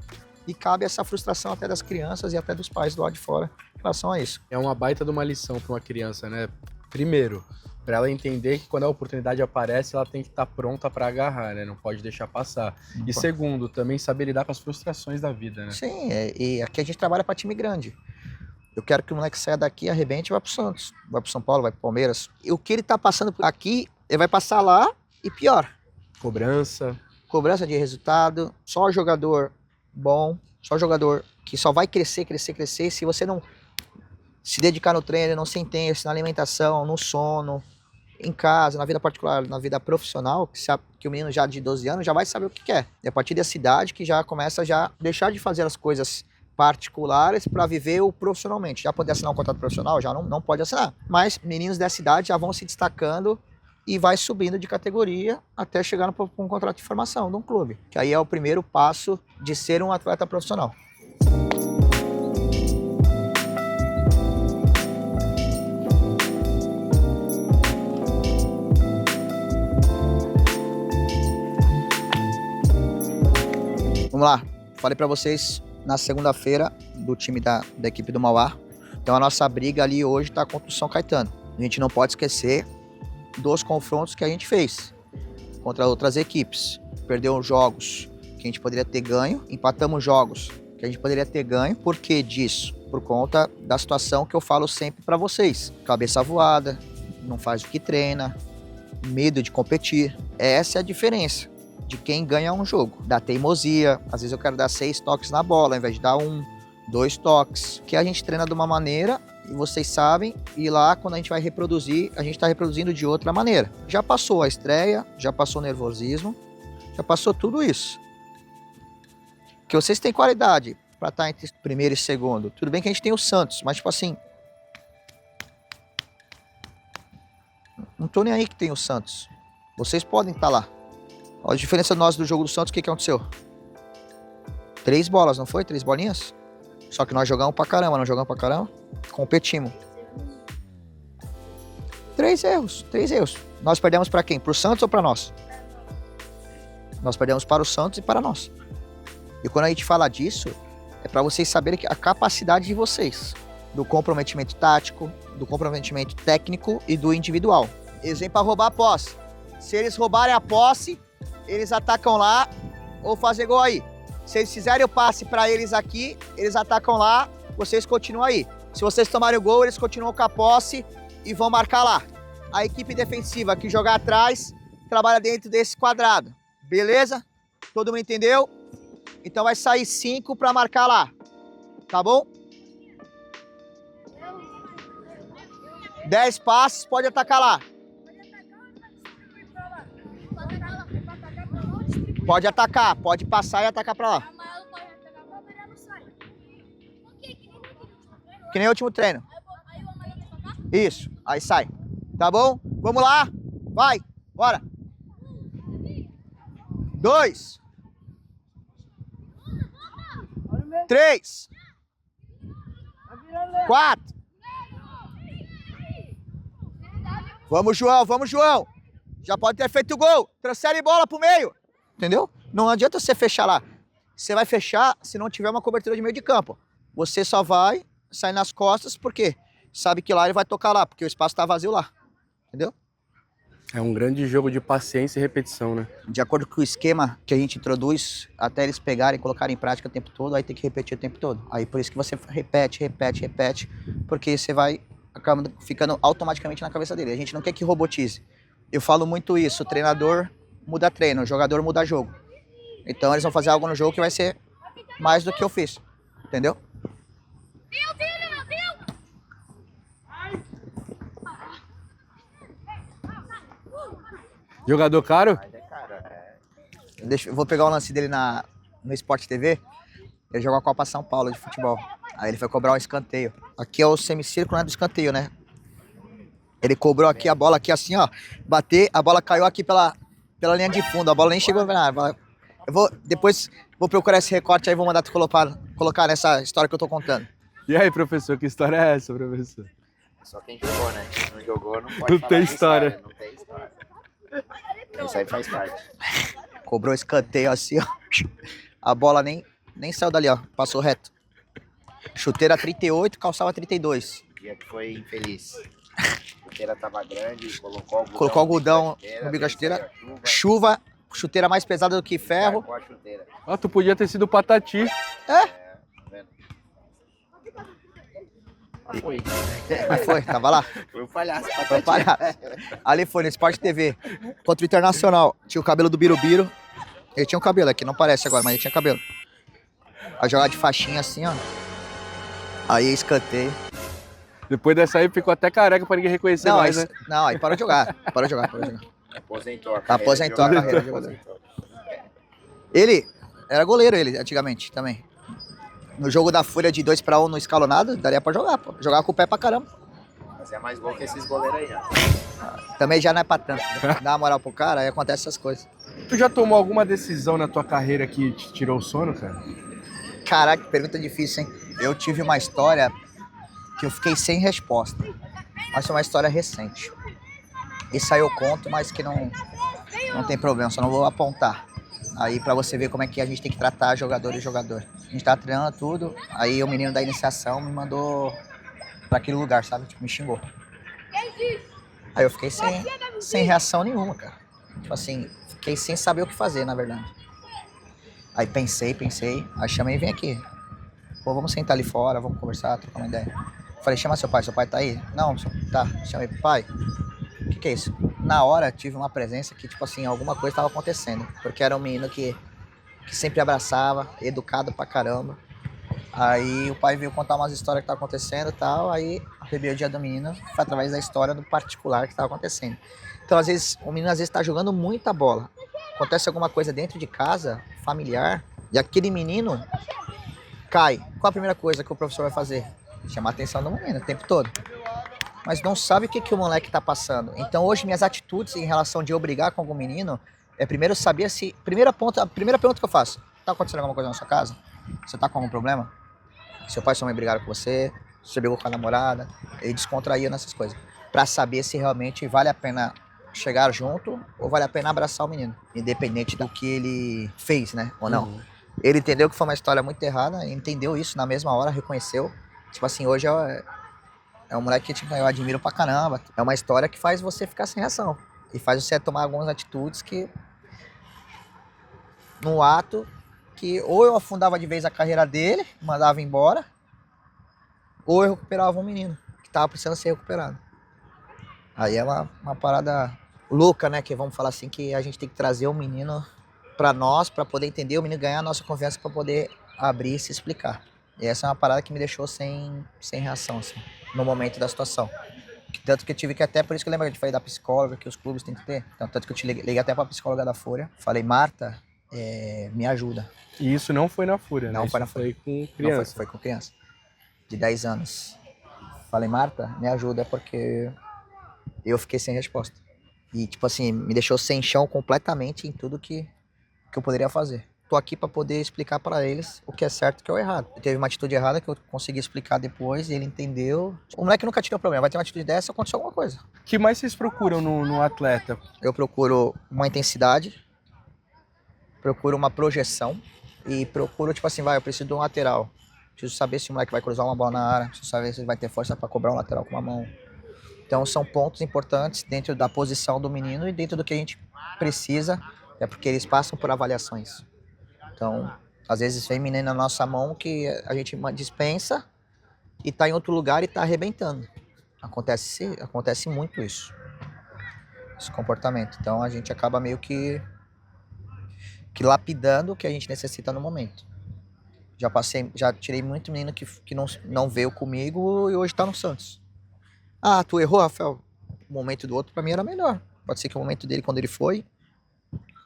S2: E cabe essa frustração até das crianças e até dos pais do lado de fora em relação a isso.
S1: É uma baita de uma lição para uma criança, né? Primeiro, para ela entender que quando a oportunidade aparece, ela tem que estar pronta para agarrar, né? Não pode deixar passar. E segundo, também saber lidar com as frustrações da vida, né?
S2: Sim, e aqui a gente trabalha para time grande. Eu quero que o moleque saia daqui, arrebente e vá pro Santos. Vai pro São Paulo, vai pro Palmeiras. E o que ele tá passando aqui, ele vai passar lá e pior.
S1: Cobrança.
S2: Cobrança de resultado, só jogador bom, só jogador que só vai crescer. Se você não se dedicar no treino, não ser intenso, na alimentação, no sono, em casa, na vida particular, na vida profissional, que o menino já de 12 anos já vai saber o que quer. E a partir dessa idade que já começa a deixar de fazer as coisas particulares para viver o profissionalmente. Já poder assinar um contrato profissional? Já não pode assinar. Mas meninos dessa idade já vão se destacando e vai subindo de categoria até chegar para um contrato de formação de um clube. Que aí é o primeiro passo de ser um atleta profissional. Vamos lá, falei para vocês na segunda-feira do time da equipe do Mauá. Então a nossa briga ali hoje está contra o São Caetano. A gente não pode esquecer dos confrontos que a gente fez contra outras equipes. Perdeu jogos que a gente poderia ter ganho, empatamos jogos que a gente poderia ter ganho. Por que disso? Por conta da situação que eu falo sempre para vocês. Cabeça voada, não faz o que treina, medo de competir. Essa é a diferença de quem ganha um jogo, da teimosia. Às vezes eu quero dar 6 toques na bola, ao invés de dar 1, 2 toques. Que a gente treina de uma maneira, e vocês sabem, e lá quando a gente vai reproduzir, a gente está reproduzindo de outra maneira. Já passou a estreia, já passou o nervosismo, já passou tudo isso. Que vocês têm qualidade para estar entre primeiro e segundo. Tudo bem que a gente tem o Santos, mas tipo assim, não tô nem aí que tem o Santos. Vocês podem estar lá. Olha a diferença nossa do jogo do Santos, o que aconteceu? 3 bolas, não foi? 3 bolinhas? Só que nós jogamos pra caramba, não jogamos pra caramba? Competimos. 3 erros. Nós perdemos para quem? Pro Santos ou para nós? Nós perdemos para o Santos e para nós. E quando a gente fala disso, é para vocês saberem que a capacidade de vocês, do comprometimento tático, do comprometimento técnico e do individual. Eles vêm para roubar a posse. Se eles roubarem a posse, eles atacam lá ou fazem gol aí. Se eles fizerem o passe para eles aqui, eles atacam lá, vocês continuam aí. Se vocês tomarem o gol, eles continuam com a posse e vão marcar lá. A equipe defensiva que jogar atrás trabalha dentro desse quadrado. Beleza? Todo mundo entendeu? Então vai sair 5 para marcar lá. Tá bom? 10 passes, pode atacar lá. Pode atacar, pode passar e atacar pra lá. Que nem o último treino. Isso, aí sai. Tá bom? Vamos lá. Vai, bora. 2. 3. 4. Vamos, João. Já pode ter feito o gol. Transfere bola pro meio. Entendeu? Não adianta você fechar lá. Você vai fechar se não tiver uma cobertura de meio de campo. Você só vai sair nas costas porque sabe que lá ele vai tocar lá, porque o espaço tá vazio lá. Entendeu?
S1: É um grande jogo de paciência e repetição, né?
S2: De acordo com o esquema que a gente introduz, até eles pegarem e colocarem em prática o tempo todo, aí tem que repetir o tempo todo. Aí por isso que você repete, porque você vai acabando ficando automaticamente na cabeça dele. A gente não quer que robotize. Eu falo muito isso, o treinador muda treino, o jogador muda jogo. Então eles vão fazer algo no jogo que vai ser mais do que eu fiz. Entendeu?
S1: Jogador caro?
S2: Eu vou pegar o lance dele no Sport TV. Ele jogou a Copa São Paulo de futebol. Aí ele foi cobrar um escanteio. Aqui é o semicírculo, né, do escanteio, né? Ele cobrou aqui a bola aqui assim, ó. Bater, a bola caiu aqui pela linha de fundo. A bola nem chegou na área. Depois vou procurar esse recorte aí e vou mandar tu colocar nessa história que eu tô contando.
S1: E aí, professor, que história é essa, professor?
S8: Só quem jogou, né? Quem não jogou não pode
S1: Não
S8: falar
S1: tem
S8: de
S1: história.
S8: Não tem história. Isso aí faz parte.
S2: Cobrou escanteio assim, ó. A bola nem saiu dali, ó. Passou reto. Chuteira 38, calçava 32.
S8: O dia que foi infeliz. A chuteira tava grande, colocou
S2: algodão no bico da chuteira. Chuva, chuteira mais pesada do que ferro.
S8: Com a chuteira.
S1: Ah, tu podia ter sido Patati.
S2: É?
S8: Tá vendo?
S2: Mas foi, tava lá.
S8: Foi um palhaço.
S2: Foi palhaço. Ali foi, no Sport TV. Contra o Internacional. Tinha o cabelo do Birubiru. Ele tinha um cabelo aqui, não parece agora, mas ele tinha cabelo. A jogar de faixinha assim, ó. Aí escanteio.
S1: Depois dessa aí ficou até careca pra ninguém reconhecer mais, né?
S2: Não, aí parou de jogar.
S8: Aposentou a
S2: carreira de jogador. Ele era goleiro, antigamente também. No jogo da Fúria de 2-1 no escalonado, daria pra jogar, pô. Jogava com o pé pra caramba.
S8: Mas é mais gol que esses goleiros aí, né?
S2: Também já não é pra tanto. Né? Dá uma moral pro cara, aí acontece essas coisas.
S1: Tu já tomou alguma decisão na tua carreira que te tirou o sono, cara?
S2: Caraca, que pergunta difícil, hein? Eu tive uma história que eu fiquei sem resposta. Mas foi uma história recente. Isso aí eu conto, mas que não tem problema, só não vou apontar. Aí pra você ver como é que a gente tem que tratar jogador e jogador. A gente tava treinando tudo, aí o menino da iniciação me mandou pra aquele lugar, sabe? Tipo, me xingou. Aí eu fiquei sem reação nenhuma, cara. Tipo assim, fiquei sem saber o que fazer, na verdade. Aí pensei, aí chamei, vem aqui. Pô, vamos sentar ali fora, vamos conversar, trocar uma ideia. Falei, chama seu pai tá aí? Não, tá, chamei pro pai. O que é isso? Na hora tive uma presença que, tipo assim, alguma coisa estava acontecendo. Porque era um menino que sempre abraçava, educado pra caramba. Aí o pai veio contar umas histórias que tá acontecendo e tal. Aí a rebeldia do menino foi através da história do particular que tava acontecendo. Então, às vezes, o menino tá jogando muita bola. Acontece alguma coisa dentro de casa, familiar, e aquele menino cai. Qual a primeira coisa que o professor vai fazer? Chamar a atenção do menino o tempo todo. Mas não sabe o que o moleque tá passando. Então hoje minhas atitudes em relação de eu brigar com algum menino é primeiro saber se... A primeira pergunta que eu faço: tá acontecendo alguma coisa na sua casa? Você tá com algum problema? Seu pai e sua mãe brigaram com você? Você brigou com a namorada? Ele descontraía nessas coisas. para saber se realmente vale a pena chegar junto ou vale a pena abraçar o menino, independente do que ele fez, né, ou não. Ele entendeu que foi uma história muito errada, entendeu isso na mesma hora, reconheceu. Tipo assim, hoje é um moleque que tipo, eu admiro pra caramba. É uma história que faz você ficar sem reação e faz você tomar algumas atitudes que, no ato, que ou eu afundava de vez a carreira dele, mandava embora, ou eu recuperava um menino que tava precisando ser recuperado. Aí é uma parada louca, né? Que vamos falar assim, que a gente tem que trazer o menino pra nós, pra poder entender, o menino ganhar a nossa confiança pra poder abrir e se explicar. E essa é uma parada que me deixou sem reação, assim, no momento da situação. Tanto que eu tive que até, por isso que eu lembro que eu te falei da psicóloga, que os clubes têm que ter. Então, tanto que eu te liguei até pra psicóloga da Fúria. Falei, Marta, me ajuda.
S1: E isso não foi na Fúria, né?
S2: Não foi na
S1: Foi com
S2: Não,
S1: criança.
S2: foi com criança. De 10 anos. Falei, Marta, me ajuda, porque eu fiquei sem resposta. E, tipo assim, me deixou sem chão completamente em tudo que eu poderia fazer. Tô aqui para poder explicar para eles o que é certo e o que é o errado. Teve uma atitude errada que eu consegui explicar depois e ele entendeu. O moleque nunca tinha problema, vai ter uma atitude dessa, aconteceu alguma coisa.
S1: O que mais vocês procuram no atleta?
S2: Eu procuro uma intensidade, procuro uma projeção e procuro, tipo assim, eu preciso de um lateral. Preciso saber se o moleque vai cruzar uma bola na área, preciso saber se ele vai ter força para cobrar um lateral com uma mão. Então são pontos importantes dentro da posição do menino e dentro do que a gente precisa, porque eles passam por avaliações. Então, às vezes vem menino na nossa mão que a gente dispensa e tá em outro lugar e tá arrebentando. Acontece muito isso. Esse comportamento. Então a gente acaba meio que lapidando o que a gente necessita no momento. Já tirei muito menino que não veio comigo e hoje tá no Santos. Ah, tu errou, Rafael. O momento do outro pra mim era melhor. Pode ser que o momento dele, quando ele foi,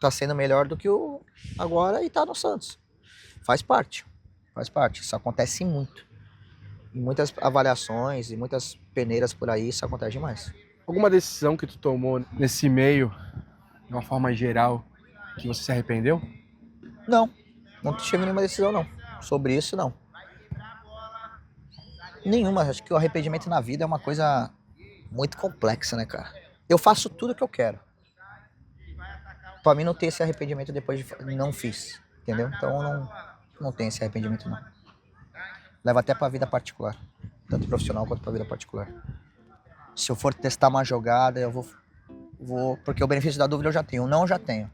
S2: tá sendo melhor do que o agora e tá no Santos. Faz parte. Isso acontece muito. Em muitas avaliações e muitas peneiras por aí, isso acontece demais.
S1: Alguma decisão que tu tomou nesse meio, de uma forma geral, que você se arrependeu?
S2: Não tive nenhuma decisão, não. Sobre isso, não. Nenhuma. Acho que o arrependimento na vida é uma coisa muito complexa, né, cara? Eu faço tudo o que eu quero. Pra mim não ter esse arrependimento depois de não fiz, entendeu? Então eu não tenho esse arrependimento, não. Leva até pra vida particular, tanto profissional quanto pra vida particular. Se eu for testar uma jogada, eu vou porque o benefício da dúvida eu já tenho, o não eu já tenho.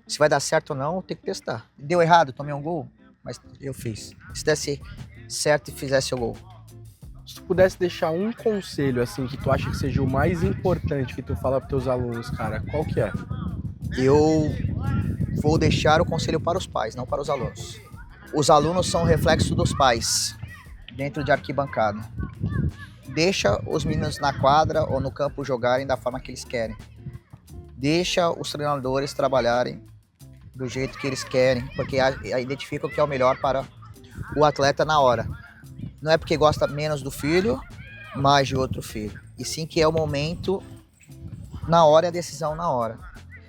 S2: Se vai dar certo ou não, eu tenho que testar. Deu errado, tomei um gol, mas eu fiz. Se desse certo e fizesse o gol.
S1: Se tu pudesse deixar um conselho, assim, que tu acha que seja o mais importante que tu fala pros teus alunos, cara, qual que é?
S2: Eu vou deixar o conselho para os pais, não para os alunos. Os alunos são o reflexo dos pais, dentro de arquibancada. Deixa os meninos na quadra ou no campo jogarem da forma que eles querem. Deixa os treinadores trabalharem do jeito que eles querem, porque identifica o que é o melhor para o atleta na hora. Não é porque gosta menos do filho, mais de outro filho. E sim que é o momento, na hora, e a decisão na hora.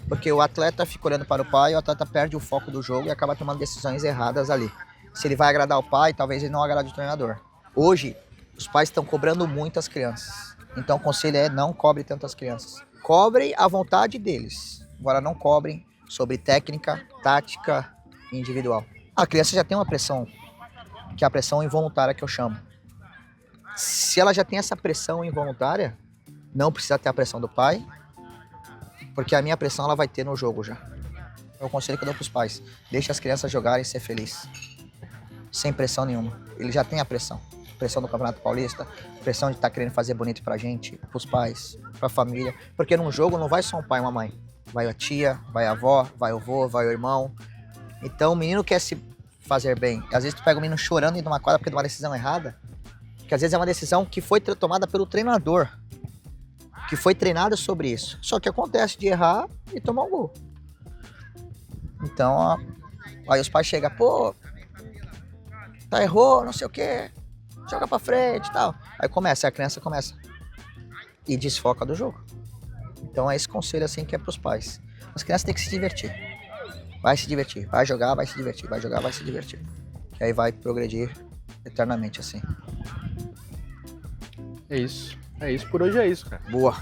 S2: Porque o atleta fica olhando para o pai, o atleta perde o foco do jogo e acaba tomando decisões erradas ali. Se ele vai agradar o pai, talvez ele não agrade o treinador. Hoje, os pais estão cobrando muito as crianças. Então o conselho é não cobre tanto as crianças. Cobrem a vontade deles. Agora não cobrem sobre técnica, tática e individual. A criança já tem uma pressão, que é a pressão involuntária que eu chamo. Se ela já tem essa pressão involuntária, não precisa ter a pressão do pai, porque a minha pressão ela vai ter no jogo já. É o conselho que eu dou pros pais. Deixa as crianças jogarem e ser felizes. Sem pressão nenhuma. Ele já tem a pressão. Pressão do Campeonato Paulista, pressão de estar querendo fazer bonito pra gente, pros pais, pra família. Porque num jogo não vai só um pai e uma mãe. Vai a tia, vai a avó, vai o avô, vai o irmão. Então o menino quer se fazer bem. Às vezes tu pega o menino chorando indo numa quadra porque de uma decisão errada. Que às vezes é uma decisão que foi tomada pelo treinador. Que foi treinado sobre isso. Só que acontece de errar e tomar um gol. Então, aí os pais chegam, pô, tá, errou, não sei o quê, joga pra frente e tal. Aí a criança começa e desfoca do jogo. Então é esse conselho assim que é pros pais. As crianças têm que se divertir. Vai se divertir, vai jogar, vai se divertir, vai jogar, vai se divertir. E aí vai progredir eternamente assim.
S1: É isso. É isso, por hoje é isso, cara.
S2: Boa.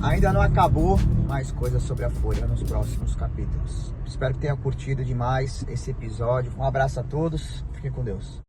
S2: Ainda não acabou, mais coisas sobre a Folha nos próximos capítulos. Espero que tenha curtido demais esse episódio. Um abraço a todos, fiquem com Deus.